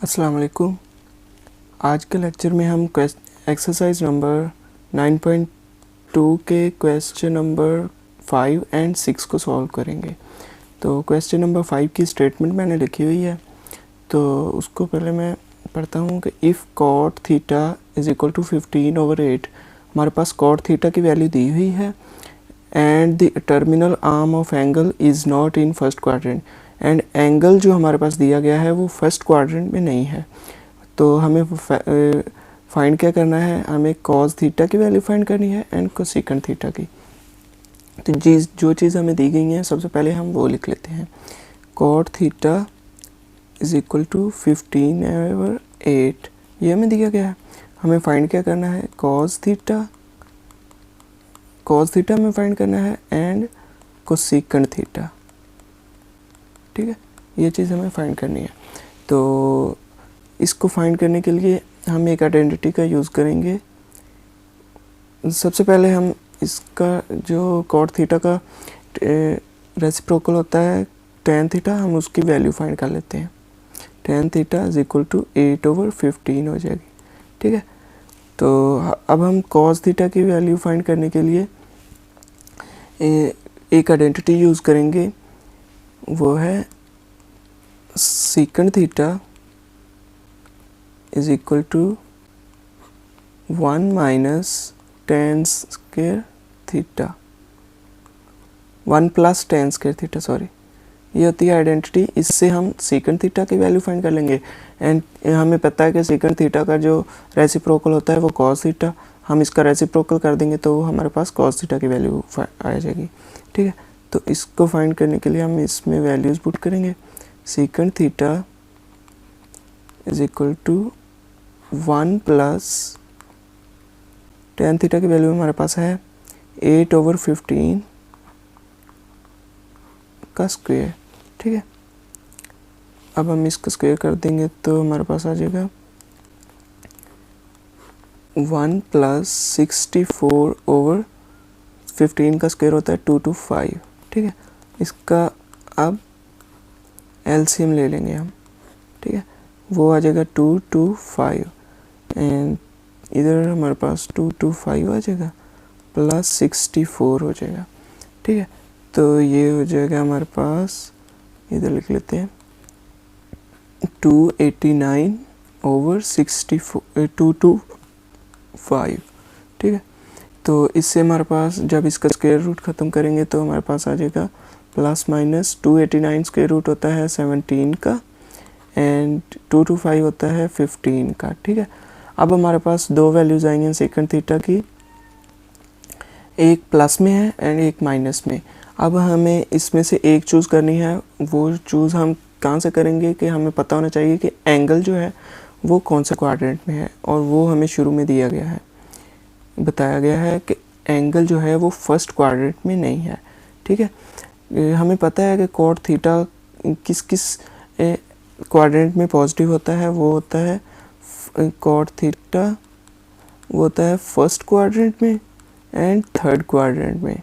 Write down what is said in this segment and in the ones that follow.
अस्सलाम वालेकुम। आज के लेक्चर में हम एक्सरसाइज नंबर 9.2 के क्वेश्चन नंबर 5 एंड 6 को सॉल्व करेंगे। तो क्वेश्चन नंबर 5 की स्टेटमेंट मैंने लिखी हुई है, तो उसको पहले मैं पढ़ता हूँ कि if cot theta is equal to 15/8, हमारे पास कॉट थीटा की वैल्यू दी हुई है and the terminal arm of angle is not in first quadrant, and angle जो हमारे पास दिया गया है वो फर्स्ट क्वाड्रेंट में नहीं है। तो हमें फाइंड क्या करना है, हमें कॉस थीटा की वैल्यू फाइंड करनी है एंड कोसेकंड थीटा की। तो जो चीज़ हमें दी गई है सबसे पहले हम वो लिख लेते हैं। Cot theta is equal to 15/8, ये हमें दिया गया है। हमें फाइंड क्या करना है, कॉस थीटा हमें फाइंड करना है एंड कोसेकंड थीटा। ठीक है, ये चीज़ हमें फाइंड करनी है। तो इसको फाइंड करने के लिए हम एक आइडेंटिटी का यूज़ करेंगे। सबसे पहले हम इसका जो कॉट थीटा का रेसिप्रोकल होता है टेन थीटा, हम उसकी वैल्यू फाइंड कर लेते हैं। Tan theta is equal to 8/15 हो जाएगी। ठीक है, तो अब हम कॉस थीटा की वैल्यू फाइंड करने के लिए एक आइडेंटिटी यूज़ करेंगे, वो है secant theta is equal to 1 minus tan square theta, 1 plus tan square theta, sorry, ये होती है आइडेंटिटी। इससे हम सेकंड थीटा की वैल्यू फाइंड कर लेंगे एंड हमें पता है कि सेकंड थीटा का जो रेसिप्रोकल होता है वो कॉस थीटा, हम इसका रेसिप्रोकल कर देंगे तो हमारे पास कॉस थीटा की वैल्यू आ जाएगी। ठीक है, तो इसको फाइंड करने के लिए हम इसमें वैल्यूज़ पुट करेंगे। Secant theta is equal to 1 plus tan theta की वैल्यू हमारे पास है 8/15 का स्क्वायर। ठीक है, अब हम इसका स्क्वायर कर देंगे तो हमारे पास आ जाएगा 1 प्लस 64/15 का स्क्वायर होता है 225। ठीक है, इसका अब एलसीएम ले लेंगे हम। ठीक है, वो आ जाएगा 225 एंड इधर हमारे पास 225 आ जाएगा प्लस 64 हो जाएगा। ठीक है, तो ये हो जाएगा हमारे पास, इधर लिख लेते हैं 289/225। ठीक है, तो इससे हमारे पास जब इसका स्क्वायर रूट ख़त्म करेंगे तो हमारे पास आ जाएगा प्लस माइनस 289 स्क्वायर रूट होता है 17 का एंड 225 होता है 15 का। ठीक है, अब हमारे पास दो वैल्यूज़ आएंगे सेकंड थीटा की, एक प्लस में है एंड एक माइनस में। अब हमें इसमें से एक चूज़ करनी है, वो चूज़ हम कहाँ से करेंगे कि हमें पता होना चाहिए कि एंगल जो है वो कौन से क्वाड्रेंट में है, और वो हमें शुरू में दिया गया है, बताया गया है कि एंगल जो है वो फर्स्ट क्वाड्रेंट में नहीं है। ठीक है, हमें पता है कि कॉट थीटा किस किस क्वाड्रेंट में पॉजिटिव होता है, वो होता है कॉट थीटा, वो होता है फर्स्ट क्वाड्रेंट में एंड थर्ड क्वाड्रेंट में।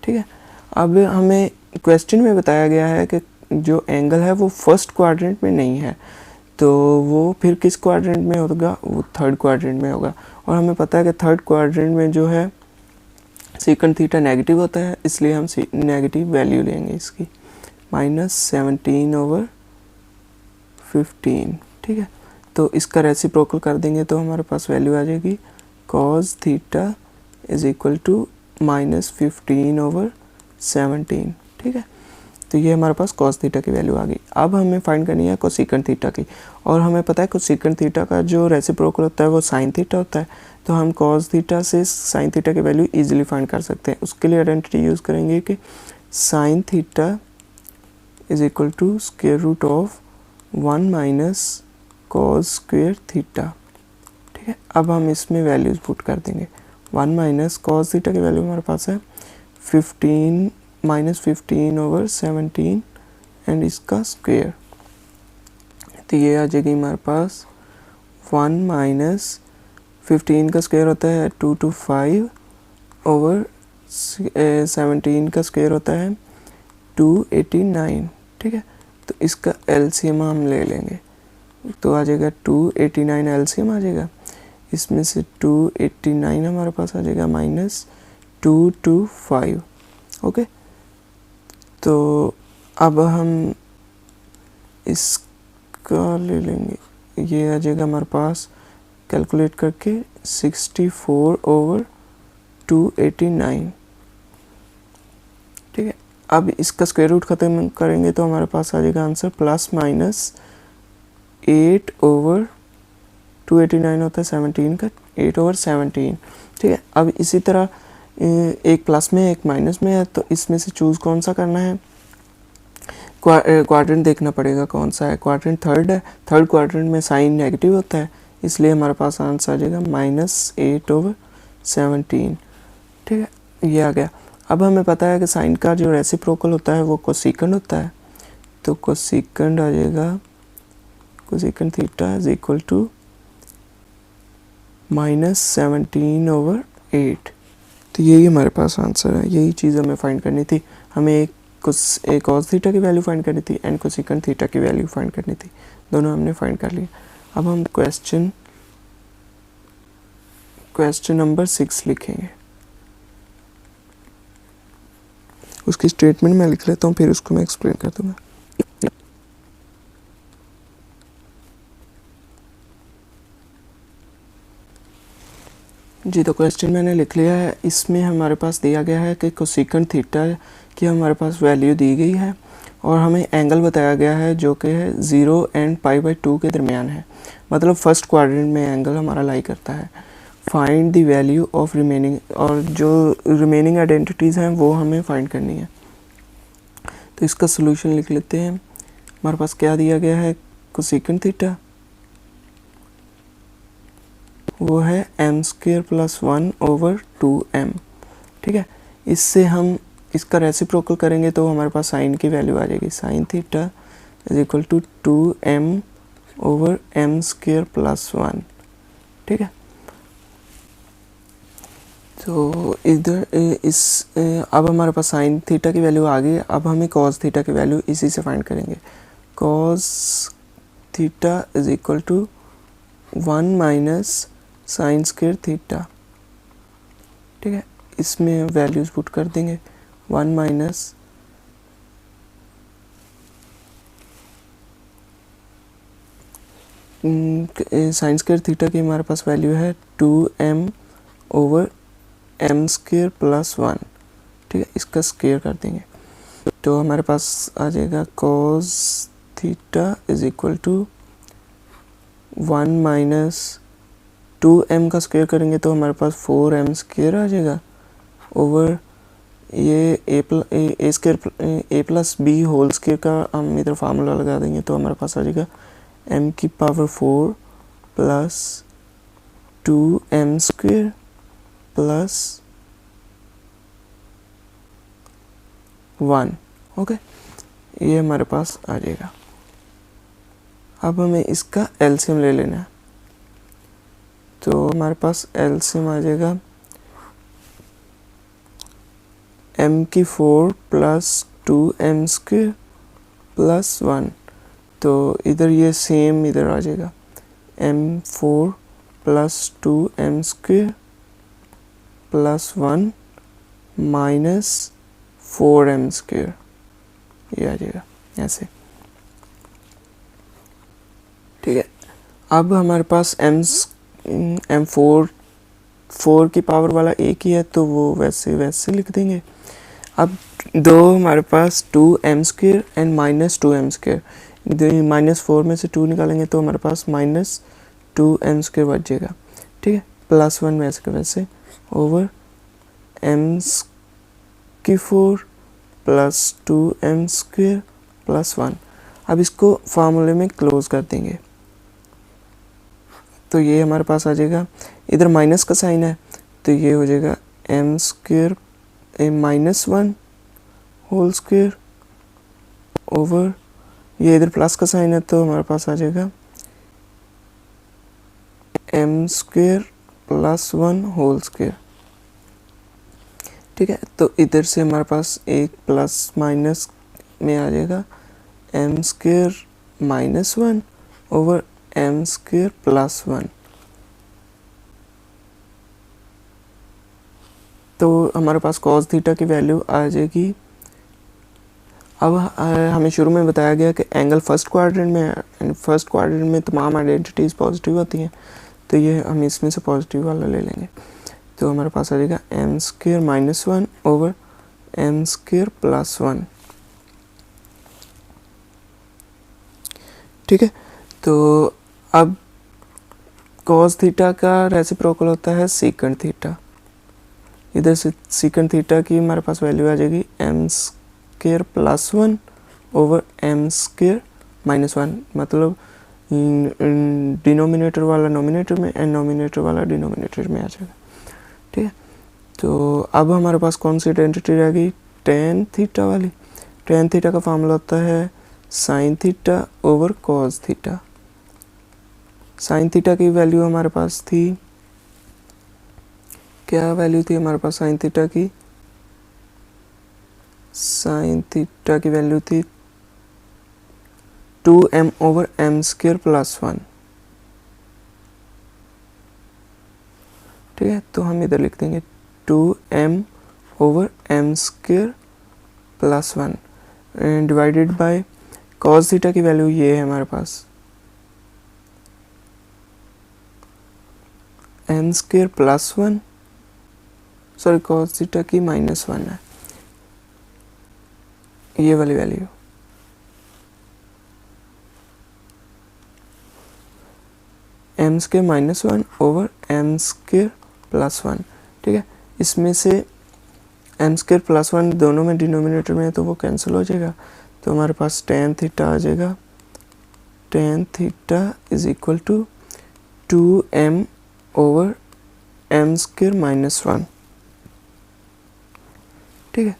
ठीक है, अब हमें क्वेश्चन में बताया गया है कि जो एंगल है वो फर्स्ट क्वाड्रेंट में नहीं है, तो वो फिर किस क्वाड्रेंट में होगा, वो थर्ड क्वाड्रेंट में होगा। और हमें पता है कि थर्ड क्वाड्रेंट में जो है सेकंड थीटा नेगेटिव होता है, इसलिए हम नेगेटिव वैल्यू लेंगे इसकी, -17/15। ठीक है, तो इसका रेसिप्रोकल कर देंगे तो हमारे पास वैल्यू आ जाएगी cos theta is equal to -15/17। ठीक है, तो ये हमारे पास कॉस थीटा की वैल्यू आ गई। अब हमें फाइंड करनी है कोसेकंड थीटा की, और हमें पता है कोसेकंड थीटा का जो रेसिप्रोकल होता है वो साइन थीटा होता है, तो हम कॉस थीटा से साइन थीटा की वैल्यू इजीली फाइंड कर सकते हैं। उसके लिए आइडेंटिटी यूज़ करेंगे कि sine theta is equal to square root of 1 minus cos square theta. ठीक है, अब हम इसमें वैल्यूज़ पुट कर देंगे। 1 माइनस कॉस थीटा की वैल्यू हमारे पास है 15/17 एंड इसका स्क्वायर, तो ये आ जाएगी हमारे पास 1 माइनस 15 का स्क्वायर होता है 225/17 का स्क्वायर होता है 289। ठीक है, तो इसका एलसीएम हम ले लेंगे। तो आ जाएगा 289 एलसीएम आ जाएगा, इसमें से 289 हमारे पास आ जाएगा माइनस 225। ओके, तो अब हम इसका ले लेंगे, ये आ जाएगा हमारे पास कैलकुलेट करके 64/289। ठीक है, अब इसका स्क्वायर रूट ख़त्म करेंगे तो हमारे पास आ जाएगा आंसर प्लस माइनस 8/289 होता है 17 का, 8/17। ठीक है, अब इसी तरह एक प्लस में एक माइनस में है, तो इसमें से चूज़ कौन सा करना है, क्वाड्रेंट देखना पड़ेगा कौन सा है। क्वाड्रेंट थर्ड है, थर्ड क्वाड्रेंट में साइन नेगेटिव होता है, इसलिए हमारे पास आंसर आ जाएगा -8/17। ठीक है, ये आ गया। अब हमें पता है कि साइन का जो रेसिप्रोकल होता है वो कोसेकेंड होता है, तो कोसेकेंड आ जाएगा, cosecant theta is equal to -17/8। तो यही हमारे पास आंसर है, यही चीज़ हमें फाइंड करनी थी। हमें एक cos थीटा की वैल्यू फाइंड करनी थी एंड कोसेकेंड थीटा की वैल्यू फाइंड करनी थी, दोनों हमने फाइंड कर लिया। अब हम क्वेश्चन नंबर 6 लिखेंगे, उसकी स्टेटमेंट मैं लिख लेता हूँ, फिर उसको मैं एक्सप्लेन कर दूँगा। जी, तो क्वेश्चन मैंने लिख लिया है। इसमें हमारे पास दिया गया है कि कोसेकेंड थीटा की हमारे पास वैल्यू दी गई है और हमें एंगल बताया गया है जो कि है 0 एंड π/2 के दरमियान है, मतलब फर्स्ट क्वाड्रेंट में एंगल हमारा लाई करता है। Find the value of remaining, और जो रिमेनिंग आइडेंटिटीज़ हैं वो हमें फाइंड करनी है। तो इसका सोल्यूशन लिख लेते हैं। हमारे पास क्या दिया गया है, कोसेकेंड थीटा वो है m² + 1/2m। ठीक है, इससे हम इसका रेसिप्रोकल करेंगे तो हमारे पास साइन की वैल्यू आ जाएगी, sine theta is equal to 2m/m² + 1। ठीक है, तो इधर अब हमारे पास साइन थीटा की वैल्यू आ गई। अब हमें कॉस थीटा की वैल्यू इसी से फाइंड करेंगे। Cos theta is equal to 1 - sin² theta. ठीक है, इसमें वैल्यूज पुट कर देंगे, 1 - sin² थीटा की हमारे पास वैल्यू है 2m/m² + 1। ठीक है, इसका स्क्वायर कर देंगे तो हमारे पास आ जाएगा cos theta is equal to 1 - 2m का स्क्वायर करेंगे तो हमारे पास 4m² आ जाएगा ओवर ये a + b होल स्क्वायर का हम इधर फार्मूला लगा देंगे तो हमारे पास आ जाएगा m⁴ + 2m² + 1। ओके, ये हमारे पास आ जाएगा। अब हमें इसका एलसीएम ले लेना है, तो हमारे पास एलसीएम आ जाएगा m⁴ + 2m² + 1। तो इधर ये सेम इधर आ जाएगा m⁴ + 2m² + 1 - 4m², ये आ जाएगा ऐसे। ठीक है, अब हमारे पास m⁴ की पावर वाला एक ही है तो वो वैसे लिख देंगे। अब दो हमारे पास 2m² एंड -2m², -4 में से 2 निकालेंगे तो हमारे पास -2m² बच जाएगा। ठीक है, +1 वैसे के वैसे ओवर m⁴ + 2m² + 1। अब इसको फार्मूले में क्लोज कर देंगे तो ये हमारे पास आ जाएगा, इधर माइनस का साइन है तो ये हो जाएगा m² -1 होल स्क्वायर ओवर, ये इधर प्लस का साइन है तो हमारे पास आ जाएगा m² + 1 होल स्क्वायर। ठीक है, तो इधर से हमारे पास एक प्लस माइनस में आ जाएगा m² - 1 over m square plus 1। तो हमारे पास कॉस थीटा की वैल्यू आ जाएगी। अब हमें शुरू में बताया गया कि एंगल फर्स्ट क्वाड्रेंट में तमाम आइडेंटिटीज़ पॉजिटिव होती हैं, तो ये हम इसमें से पॉजिटिव वाला ले लेंगे। तो हमारे पास आ जाएगा m square minus 1 over m square plus 1। ठीक है, तो अब कॉस थीटा का रेसिप्रोकल होता है सीकेंट थीटा। इधर से सीकेंट थीटा की हमारे पास वैल्यू आ जाएगी m square plus 1 over m square minus 1, मतलब डिनोमिनेटर वाला नोमिनेटर में एंड नोमिनेटर वाला डिनोमिनेटर में आ जाएगा। ठीक है, तो अब हमारे पास कौन सी आइडेंटिटी रह गई, टेन थीटा वाली। टेन थीटा का फार्मूला होता है sine theta over cos theta. Sign theta की वैल्यू हमारे पास थी, क्या वैल्यू थी हमारे पास साइन थीटा की? साइन थीटा की वैल्यू थी 2m over m square plus 1। ठीक है, तो हम इधर लिख देंगे 2m over m square plus 1 divided by cos theta की वैल्यू ये है हमारे पास m square plus 1, sorry cos theta की माइनस 1 है ये वाली value. M square minus 1 over m square plus 1। ठीक है, इसमें से एम स्क्वायर प्लस 1 दोनों में डिनोमिनेटर में है तो वो कैंसिल हो जाएगा, तो हमारे पास टेन थीटा आ जाएगा। Tan theta is equal to 2m over m square minus 1। ठीक है,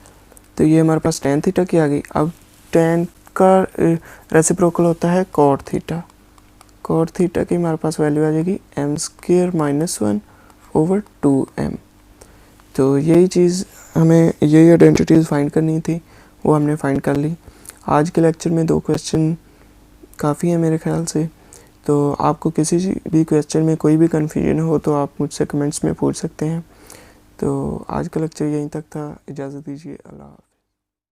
तो ये हमारे पास टेन थीटा की आ गई। अब टेन का रेसिप्रोकल होता है कॉट थीटा। कॉट थीटा की हमारे पास वैल्यू आ जाएगी m square minus 1 over 2m। तो यही चीज़ हमें, यही आइडेंटिटीज फाइंड करनी थी, वो हमने फाइंड कर ली। आज के लेक्चर में 2 क्वेश्चन काफ़ी है मेरे ख्याल से। तो आपको किसी भी क्वेश्चन में कोई भी कन्फ्यूजन हो तो आप मुझसे कमेंट्स में पूछ सकते हैं। तो आज का लेक्चर यहीं तक था, इजाज़त दीजिए, अल्लाह।